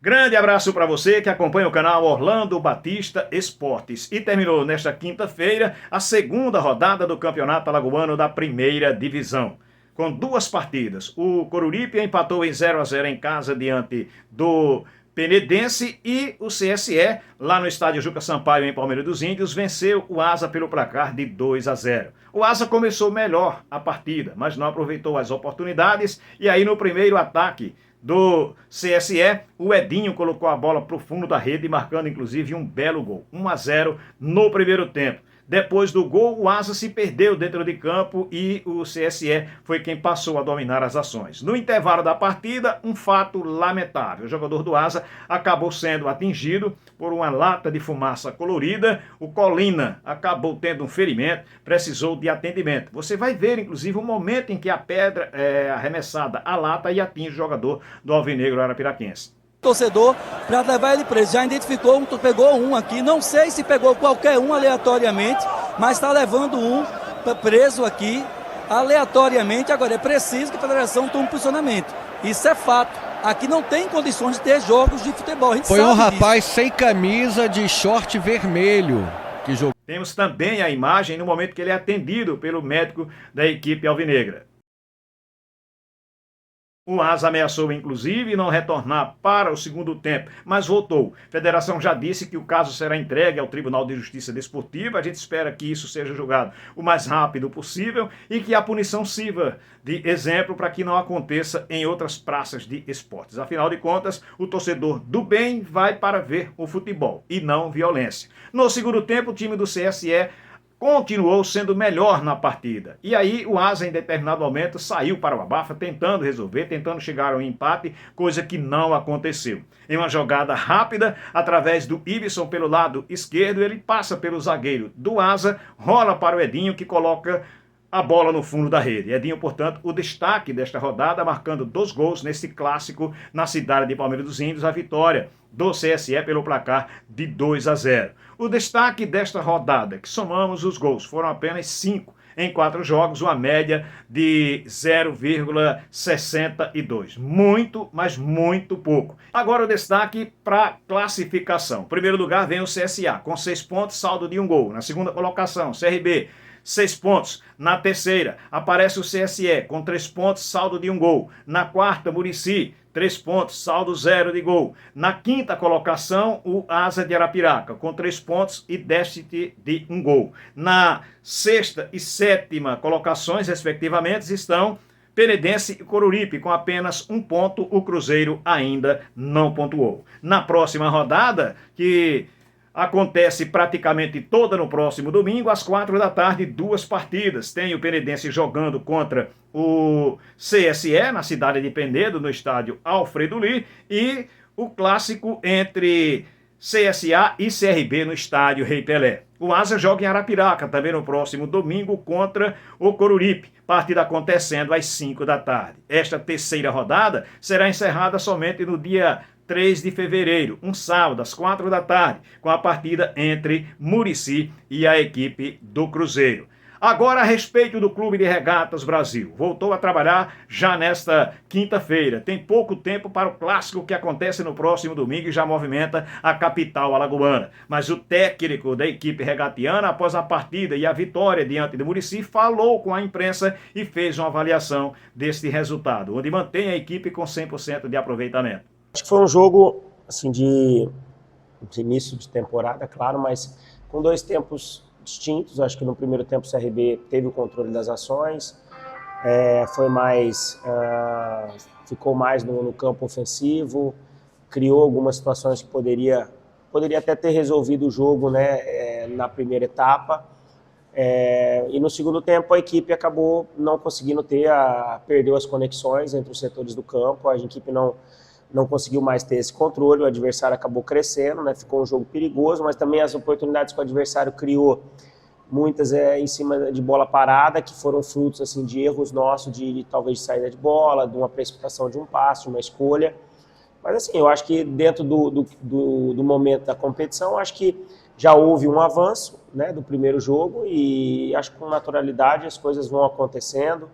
Grande abraço para você que acompanha o canal Orlando Batista Esportes. E terminou nesta quinta-feira a segunda rodada do Campeonato Alagoano da Primeira Divisão. Com duas partidas, o Coruripe empatou em 0-0 em casa diante do Penedense e o CSE, lá no estádio Juca Sampaio, em Palmeiras dos Índios, venceu o Asa pelo placar de 2-0. O Asa começou melhor a partida, mas não aproveitou as oportunidades e aí no primeiro ataque do CSE, o Edinho colocou a bola para o fundo da rede, marcando inclusive um belo gol, 1-0 no primeiro tempo. Depois do gol, o Asa se perdeu dentro de campo e o CSE foi quem passou a dominar as ações. No intervalo da partida, um fato lamentável. O jogador do Asa acabou sendo atingido por uma lata de fumaça colorida. O Colina acabou tendo um ferimento, precisou de atendimento. Você vai ver, inclusive, o momento em que a pedra é arremessada à lata e atinge o jogador do Alvinegro Arapiraquense. Torcedor para levar ele preso. Já identificou pegou um aqui, não sei se pegou qualquer um aleatoriamente, mas está levando um preso aqui aleatoriamente. Agora é preciso que a federação tome posicionamento. Isso é fato. Aqui não tem condições de ter jogos de futebol. A gente Foi sabe um rapaz disso. sem camisa, de short vermelho que jogou. Temos também a imagem no momento que ele é atendido pelo médico da equipe alvinegra. O Asa ameaçou, inclusive, não retornar para o segundo tempo, mas voltou. A federação já disse que o caso será entregue ao Tribunal de Justiça Desportiva. A gente espera que isso seja julgado o mais rápido possível e que a punição sirva de exemplo para que não aconteça em outras praças de esportes. Afinal de contas, o torcedor do bem vai para ver o futebol e não violência. No segundo tempo, o time do CSE continuou sendo melhor na partida. E aí o Asa, em determinado momento, saiu para o abafa, tentando resolver, tentando chegar ao empate, coisa que não aconteceu. Em uma jogada rápida, através do Ibson pelo lado esquerdo, ele passa pelo zagueiro do Asa, rola para o Edinho, que coloca a bola no fundo da rede. Edinho, portanto, o destaque desta rodada, marcando 2 gols nesse clássico na cidade de Palmeiras dos Índios, a vitória do CSE pelo placar de 2-0. O destaque desta rodada, que somamos os gols, foram apenas 5 em 4 jogos, uma média de 0,62. Muito, mas muito pouco. Agora o destaque para classificação. Em primeiro lugar vem o CSA, com 6 pontos, saldo de 1 gol. Na segunda colocação, CRB, 6 pontos. Na terceira, aparece o CSE, com 3 pontos, saldo de 1 gol. Na quarta, Murici, 3 pontos, saldo 0 de gol. Na quinta colocação, o Asa de Arapiraca, com 3 pontos e déficit de 1 gol. Na sexta e sétima colocações, respectivamente, estão Penedense e Coruripe, com apenas 1 ponto. O Cruzeiro ainda não pontuou. Na próxima rodada, que acontece praticamente toda no próximo domingo, às 4 da tarde, 2 partidas. Tem o Penedense jogando contra o CSE, na cidade de Penedo, no estádio Alfredo Ly, e o clássico entre CSA e CRB no estádio Rei Pelé. O Asa joga em Arapiraca, também no próximo domingo, contra o Coruripe. Partida acontecendo às 5 da tarde. Esta terceira rodada será encerrada somente no dia 3 de fevereiro, um sábado, às 4 da tarde, com a partida entre Murici e a equipe do Cruzeiro. Agora, a respeito do Clube de Regatas Brasil. Voltou a trabalhar já nesta quinta-feira. Tem pouco tempo para o clássico que acontece no próximo domingo e já movimenta a capital alagoana. Mas o técnico da equipe regatiana, após a partida e a vitória diante do Murici, falou com a imprensa e fez uma avaliação deste resultado, onde mantém a equipe com 100% de aproveitamento. Acho que foi um jogo assim, de início de temporada, claro, mas com 2 tempos distintos. Acho que no primeiro tempo o CRB teve o controle das ações, ficou mais no campo ofensivo, criou algumas situações que poderia até ter resolvido o jogo, né, na primeira etapa. E no segundo tempo a equipe acabou não conseguindo perdeu as conexões entre os setores do campo, a equipe não conseguiu mais ter esse controle, o adversário acabou crescendo, né? Ficou um jogo perigoso, mas também as oportunidades que o adversário criou, muitas em cima de bola parada, que foram frutos assim, de erros nossos, talvez de saída de bola, de uma precipitação de um passe, uma escolha. Mas assim, eu acho que dentro do momento da competição, acho que já houve um avanço, né, do primeiro jogo, e acho que com naturalidade as coisas vão acontecendo.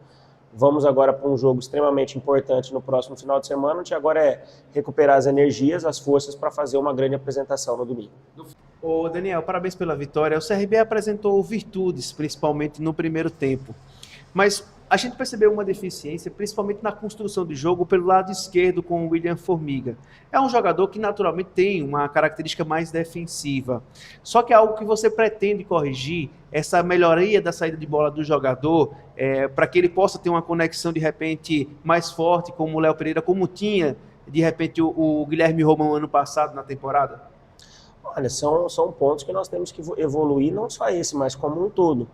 Vamos agora para um jogo extremamente importante no próximo final de semana, onde agora é recuperar as energias, as forças para fazer uma grande apresentação no domingo. Ô Daniel, parabéns pela vitória. O CRB apresentou virtudes, principalmente no primeiro tempo. Mas a gente percebeu uma deficiência, principalmente na construção de jogo pelo lado esquerdo com o William Formiga. É um jogador que naturalmente tem uma característica mais defensiva. Só que é algo que você pretende corrigir, essa melhoria da saída de bola do jogador, para que ele possa ter uma conexão de repente mais forte, como o Léo Pereira, como tinha de repente o Guilherme Romão ano passado na temporada? Olha, são pontos que nós temos que evoluir, não só esse, mas como um todo.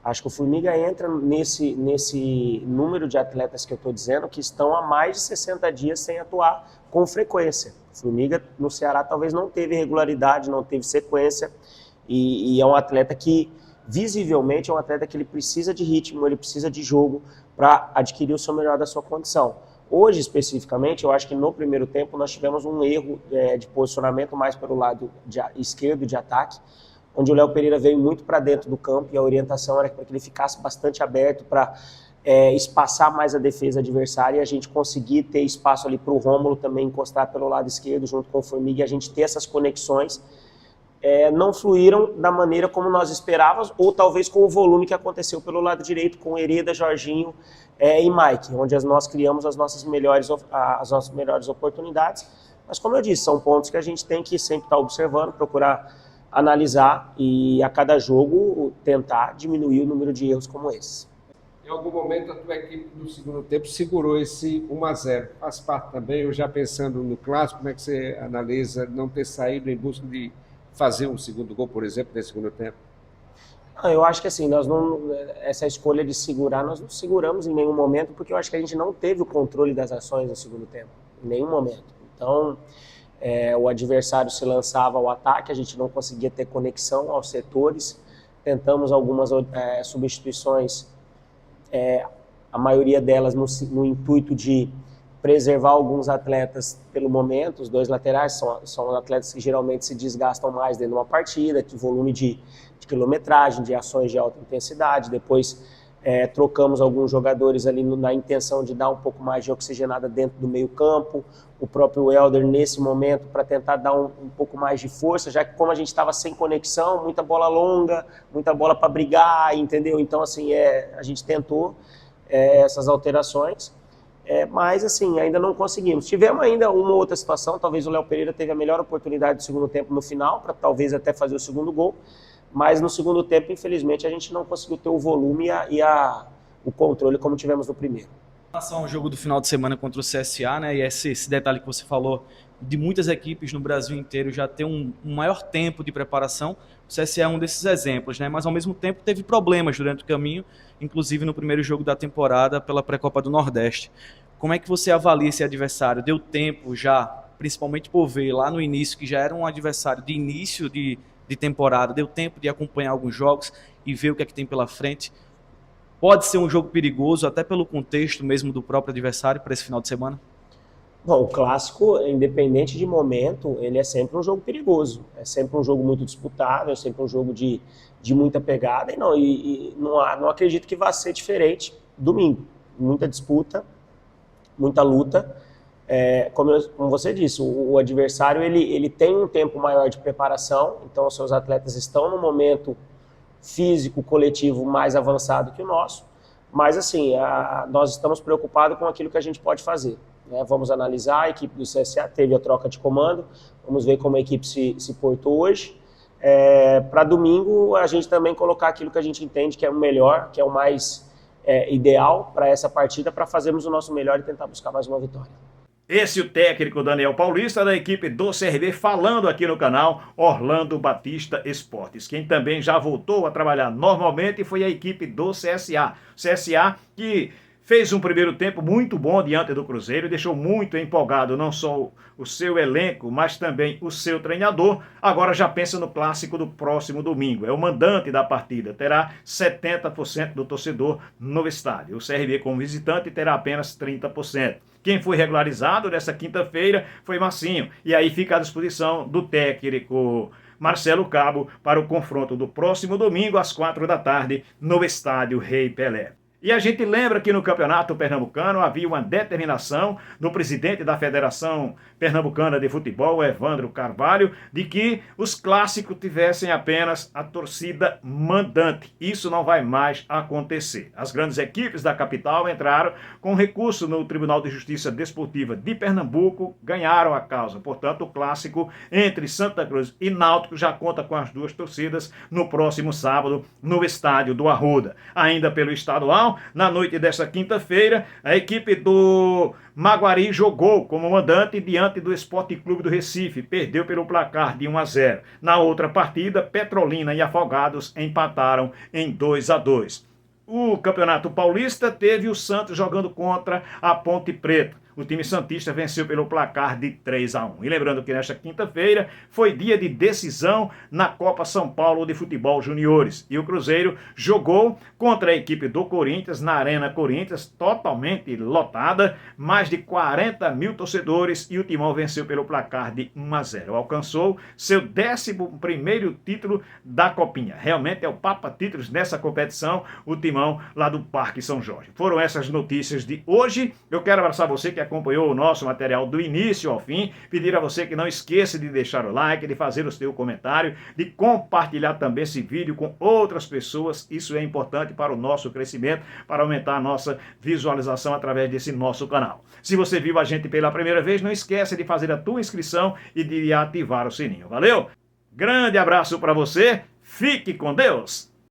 Acho que o Formiga entra nesse número de atletas que eu estou dizendo que estão há mais de 60 dias sem atuar com frequência. O Formiga no Ceará talvez não teve regularidade, não teve sequência, e é um atleta que visivelmente é um atleta que ele precisa de ritmo, ele precisa de jogo para adquirir o seu melhor da sua condição. Hoje, especificamente, eu acho que no primeiro tempo nós tivemos um erro de posicionamento mais pelo lado esquerdo de ataque, onde o Léo Pereira veio muito para dentro do campo e a orientação era para que ele ficasse bastante aberto para espaçar mais a defesa adversária e a gente conseguir ter espaço ali para o Rômulo também encostar pelo lado esquerdo junto com o Formiga e a gente ter essas conexões. Não fluíram da maneira como nós esperávamos ou talvez com o volume que aconteceu pelo lado direito com Hereda, Jorginho e Mike, onde nós criamos as nossas melhores oportunidades. Mas como eu disse, são pontos que a gente tem que sempre estar observando, procurar analisar e a cada jogo tentar diminuir o número de erros como esses. Em algum momento a tua equipe no segundo tempo segurou esse 1-0. Faz parte também, eu já pensando no clássico, como é que você analisa não ter saído em busca de fazer um segundo gol, por exemplo, nesse segundo tempo? Eu acho que assim, essa escolha de segurar, nós não seguramos em nenhum momento, porque eu acho que a gente não teve o controle das ações no segundo tempo, em nenhum momento. Então, o adversário se lançava ao ataque, a gente não conseguia ter conexão aos setores, tentamos algumas substituições, a maioria delas no intuito de preservar alguns atletas pelo momento. Os dois laterais são atletas que geralmente se desgastam mais dentro de uma partida, de volume de quilometragem, de ações de alta intensidade. Depois trocamos alguns jogadores ali na intenção de dar um pouco mais de oxigenada dentro do meio campo. O próprio Helder nesse momento para tentar dar um pouco mais de força, já que como a gente estava sem conexão, muita bola longa, muita bola para brigar, entendeu? Então assim, a gente tentou essas alterações. Mas assim, ainda não conseguimos. Tivemos ainda uma outra situação, talvez o Léo Pereira teve a melhor oportunidade do segundo tempo no final, para talvez até fazer o segundo gol, mas no segundo tempo, infelizmente, a gente não conseguiu ter o volume e o controle como tivemos no primeiro. Em relação ao jogo do final de semana contra o CSA, né, e esse detalhe que você falou, de muitas equipes no Brasil inteiro já ter um maior tempo de preparação, o CSA é um desses exemplos, né, mas ao mesmo tempo teve problemas durante o caminho, inclusive no primeiro jogo da temporada pela Pré-Copa do Nordeste. Como é que você avalia esse adversário? Deu tempo já, principalmente por ver lá no início, que já era um adversário de início de temporada, deu tempo de acompanhar alguns jogos e ver o que é que tem pela frente? Pode ser um jogo perigoso, até pelo contexto mesmo do próprio adversário para esse final de semana? Bom, o clássico, independente de momento, ele é sempre um jogo perigoso. É sempre um jogo muito disputado, é sempre um jogo de muita pegada. E não acredito que vá ser diferente domingo. Muita disputa, muita luta. Como você disse, o adversário ele tem um tempo maior de preparação, então os seus atletas estão no momento físico, coletivo mais avançado que o nosso. Mas assim, nós estamos preocupados com aquilo que a gente pode fazer. Vamos analisar, a equipe do CSA teve a troca de comando, vamos ver como a equipe se portou hoje. Para domingo, a gente também colocar aquilo que a gente entende que é o melhor, que é o mais ideal para essa partida, para fazermos o nosso melhor e tentar buscar mais uma vitória. Esse é o técnico Daniel Paulista da equipe do CRB falando aqui no canal Orlando Batista Esportes. Quem também já voltou a trabalhar normalmente foi a equipe do CSA. CSA que fez um primeiro tempo muito bom diante do Cruzeiro, deixou muito empolgado não só o seu elenco, mas também o seu treinador. Agora já pensa no clássico do próximo domingo. É o mandante da partida, terá 70% do torcedor no estádio. O CRB como visitante terá apenas 30%. Quem foi regularizado nessa quinta-feira foi Marcinho. E aí fica à disposição do técnico Marcelo Cabo para o confronto do próximo domingo às 4 da tarde no estádio Rei Pelé. E a gente lembra que no Campeonato Pernambucano havia uma determinação do presidente da Federação Pernambucana de Futebol, Evandro Carvalho, de que os clássicos tivessem apenas a torcida mandante. Isso não vai mais acontecer. As grandes equipes da capital entraram com recurso no Tribunal de Justiça Desportiva de Pernambuco, ganharam a causa. Portanto, o clássico entre Santa Cruz e Náutico já conta com as duas torcidas no próximo sábado no estádio do Arruda. Ainda pelo estadual, na noite desta quinta-feira, a equipe do Maguari jogou como mandante diante do Esporte Clube do Recife, perdeu pelo placar de 1-0. Na outra partida, Petrolina e Afogados empataram em 2-2. O Campeonato Paulista teve o Santos jogando contra a Ponte Preta. O time santista venceu pelo placar de 3-1. E lembrando que nesta quinta-feira foi dia de decisão na Copa São Paulo de Futebol Juniores. E o Cruzeiro jogou contra a equipe do Corinthians na Arena Corinthians, totalmente lotada, mais de 40 mil torcedores, e o Timão venceu pelo placar de 1-0. Alcançou seu 11º título da Copinha. Realmente é o Papa Títulos nessa competição, o Timão lá do Parque São Jorge. Foram essas notícias de hoje. Eu quero abraçar você que acompanhou o nosso material do início ao fim, pedir a você que não esqueça de deixar o like, de fazer o seu comentário, de compartilhar também esse vídeo com outras pessoas. Isso é importante para o nosso crescimento, para aumentar a nossa visualização através desse nosso canal. Se você viu a gente pela primeira vez, não esqueça de fazer a tua inscrição e de ativar o sininho. Valeu? Grande abraço para você, fique com Deus!